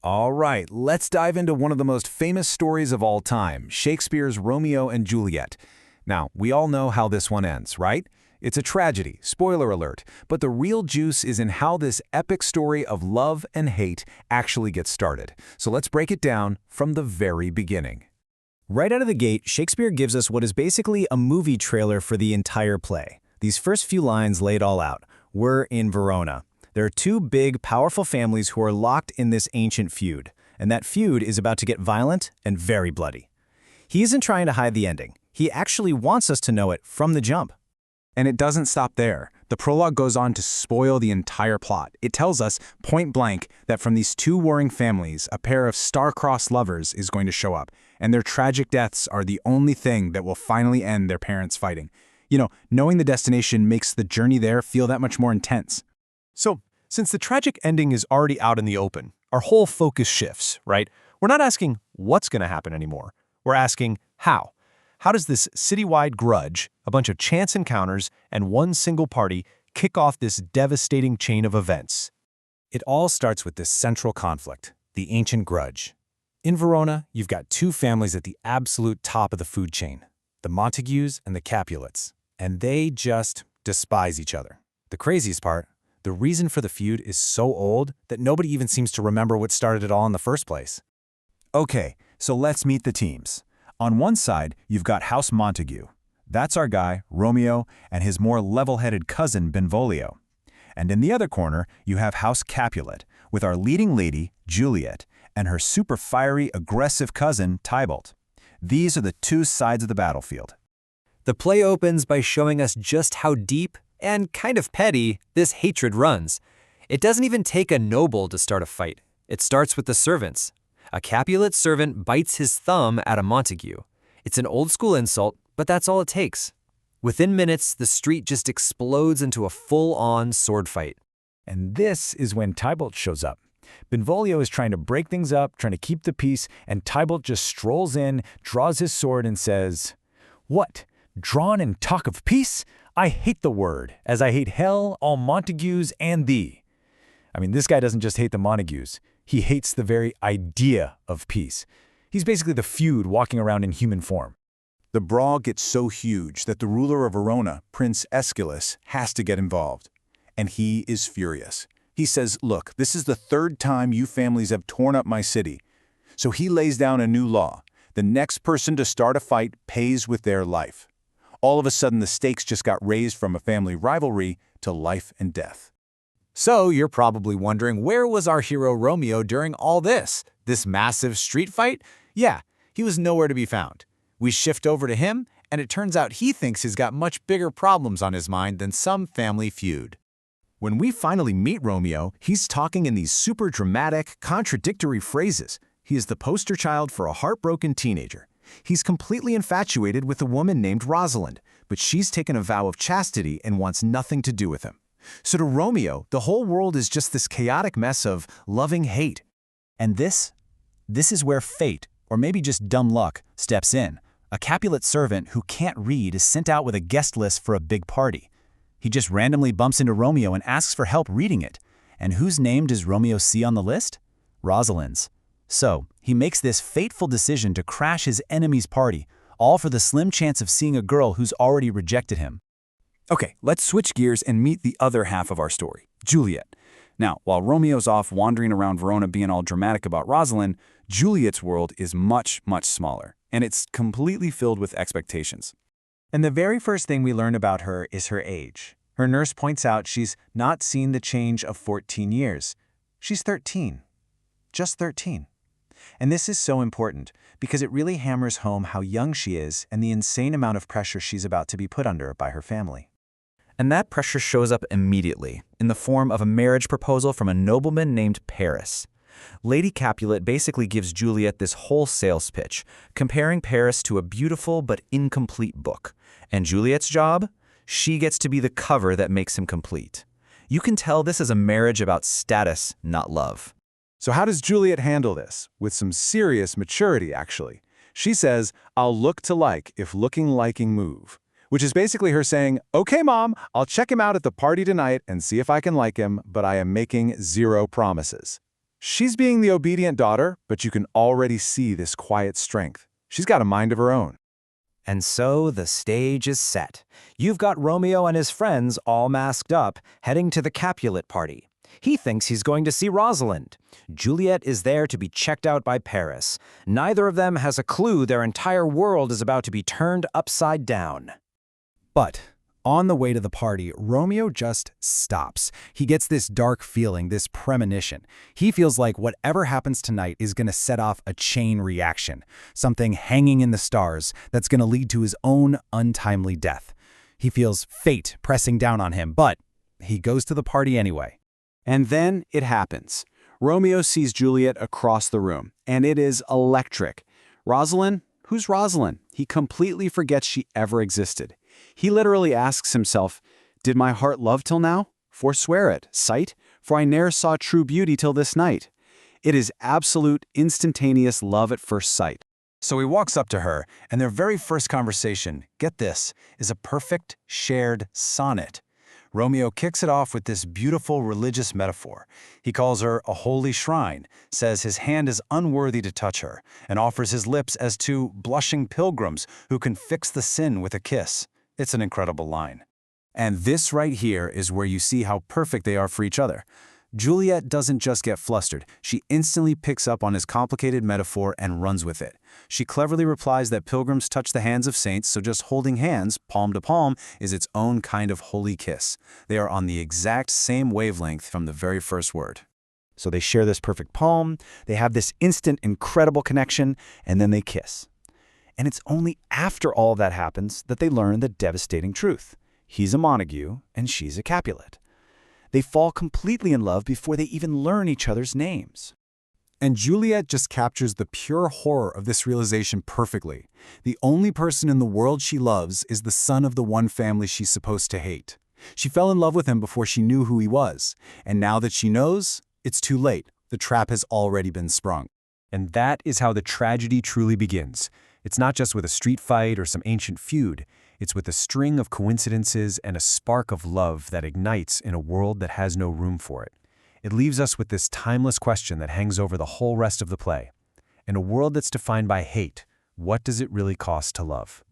All right, let's dive into one of the most famous stories of all time, Shakespeare's Romeo and Juliet. Now, we all know how this one ends, right? It's a tragedy, spoiler alert, but the real juice is in how this epic story of love and hate actually gets started. So let's break it down from the very beginning. Right out of the gate, Shakespeare gives us what is basically a movie trailer for the entire play. These first few lines lay it all out. We're in Verona. There are two big, powerful families who are locked in this ancient feud, and that feud is about to get violent and very bloody. He isn't trying to hide the ending. He actually wants us to know it from the jump. And it doesn't stop there. The prologue goes on to spoil the entire plot. It tells us, point blank, that from these two warring families, a pair of star-crossed lovers is going to show up, and their tragic deaths are the only thing that will finally end their parents fighting. You know, knowing the destination makes the journey there feel that much more intense. So, since the tragic ending is already out in the open, our whole focus shifts, right? We're not asking what's going to happen anymore. We're asking how. How does this citywide grudge, a bunch of chance encounters, and one single party kick off this devastating chain of events? It all starts with this central conflict, the ancient grudge. In Verona, you've got two families at the absolute top of the food chain, the Montagues and the Capulets, and they just despise each other. The craziest part, the reason for the feud is so old that nobody even seems to remember what started it all in the first place. Okay, so let's meet the teams. On one side, you've got House Montague. That's our guy, Romeo, and his more level-headed cousin, Benvolio. And in the other corner, you have House Capulet, with our leading lady, Juliet, and her super fiery, aggressive cousin, Tybalt. These are the two sides of the battlefield. The play opens by showing us just how deep and kind of petty this hatred runs. It doesn't even take a noble to start a fight. It starts with the servants. A Capulet servant bites his thumb at a Montague. It's an old-school insult, but that's all it takes. Within minutes, the street just explodes into a full-on sword fight. And this is when Tybalt shows up. Benvolio is trying to break things up, trying to keep the peace, and Tybalt just strolls in, draws his sword, and says, "What? Drawn and talk of peace? I hate the word, as I hate hell, all Montagues, and thee." I mean, this guy doesn't just hate the Montagues. He hates the very idea of peace. He's basically the feud walking around in human form. The brawl gets so huge that the ruler of Verona, Prince Aeschylus, has to get involved. And he is furious. He says, "Look, this is the third time you families have torn up my city." So he lays down a new law. The next person to start a fight pays with their life. All of a sudden, the stakes just got raised from a family rivalry to life and death. So you're probably wondering, where was our hero Romeo during all this? This massive street fight? Yeah, he was nowhere to be found. We shift over to him, and it turns out he thinks he's got much bigger problems on his mind than some family feud. When we finally meet Romeo, he's talking in these super dramatic, contradictory phrases. He is the poster child for a heartbroken teenager. He's completely infatuated with a woman named Rosalind, but she's taken a vow of chastity and wants nothing to do with him. So to Romeo, the whole world is just this chaotic mess of loving hate. And this is where fate, or maybe just dumb luck, steps in. A Capulet servant who can't read is sent out with a guest list for a big party. He just randomly bumps into Romeo and asks for help reading it. And whose name does Romeo see on the list? Rosalind's. So, he makes this fateful decision to crash his enemy's party, all for the slim chance of seeing a girl who's already rejected him. Okay, let's switch gears and meet the other half of our story, Juliet. Now, while Romeo's off wandering around Verona being all dramatic about Rosalind, Juliet's world is much, much smaller, and it's completely filled with expectations. And the very first thing we learn about her is her age. Her nurse points out she's not seen the change of 14 years. She's 13. Just 13. And this is so important because it really hammers home how young she is and the insane amount of pressure she's about to be put under by her family. And that pressure shows up immediately, in the form of a marriage proposal from a nobleman named Paris. Lady Capulet basically gives Juliet this whole sales pitch, comparing Paris to a beautiful but incomplete book. And Juliet's job? She gets to be the cover that makes him complete. You can tell this is a marriage about status, not love. So how does Juliet handle this? With some serious maturity, actually. She says, "I'll look to like if looking liking move." Which is basically her saying, "Okay, Mom, I'll check him out at the party tonight and see if I can like him, but I am making zero promises." She's being the obedient daughter, but you can already see this quiet strength. She's got a mind of her own. And so the stage is set. You've got Romeo and his friends all masked up, heading to the Capulet party. He thinks he's going to see Rosalind. Juliet is there to be checked out by Paris. Neither of them has a clue their entire world is about to be turned upside down. But on the way to the party, Romeo just stops. He gets this dark feeling, this premonition. He feels like whatever happens tonight is going to set off a chain reaction, something hanging in the stars that's going to lead to his own untimely death. He feels fate pressing down on him, but he goes to the party anyway. And then it happens. Romeo sees Juliet across the room, and it is electric. Rosalind? Who's Rosalind? He completely forgets she ever existed. He literally asks himself, "Did my heart love till now? Forswear it, sight, for I ne'er saw true beauty till this night." It is absolute, instantaneous love at first sight. So he walks up to her, and their very first conversation, get this, is a perfect, shared sonnet. Romeo kicks it off with this beautiful religious metaphor. He calls her a holy shrine, says his hand is unworthy to touch her, and offers his lips as two blushing pilgrims who can fix the sin with a kiss. It's an incredible line. And this right here is where you see how perfect they are for each other. Juliet doesn't just get flustered, she instantly picks up on his complicated metaphor and runs with it. She cleverly replies that pilgrims touch the hands of saints, so just holding hands, palm to palm, is its own kind of holy kiss. They are on the exact same wavelength from the very first word. So they share this perfect palm, they have this instant, incredible connection, and then they kiss. And it's only after all that happens that they learn the devastating truth. He's a Montague, and she's a Capulet. They fall completely in love before they even learn each other's names. And Juliet just captures the pure horror of this realization perfectly. The only person in the world she loves is the son of the one family she's supposed to hate. She fell in love with him before she knew who he was. And now that she knows, it's too late. The trap has already been sprung. And that is how the tragedy truly begins. It's not just with a street fight or some ancient feud. It's with a string of coincidences and a spark of love that ignites in a world that has no room for it. It leaves us with this timeless question that hangs over the whole rest of the play. In a world that's defined by hate, what does it really cost to love?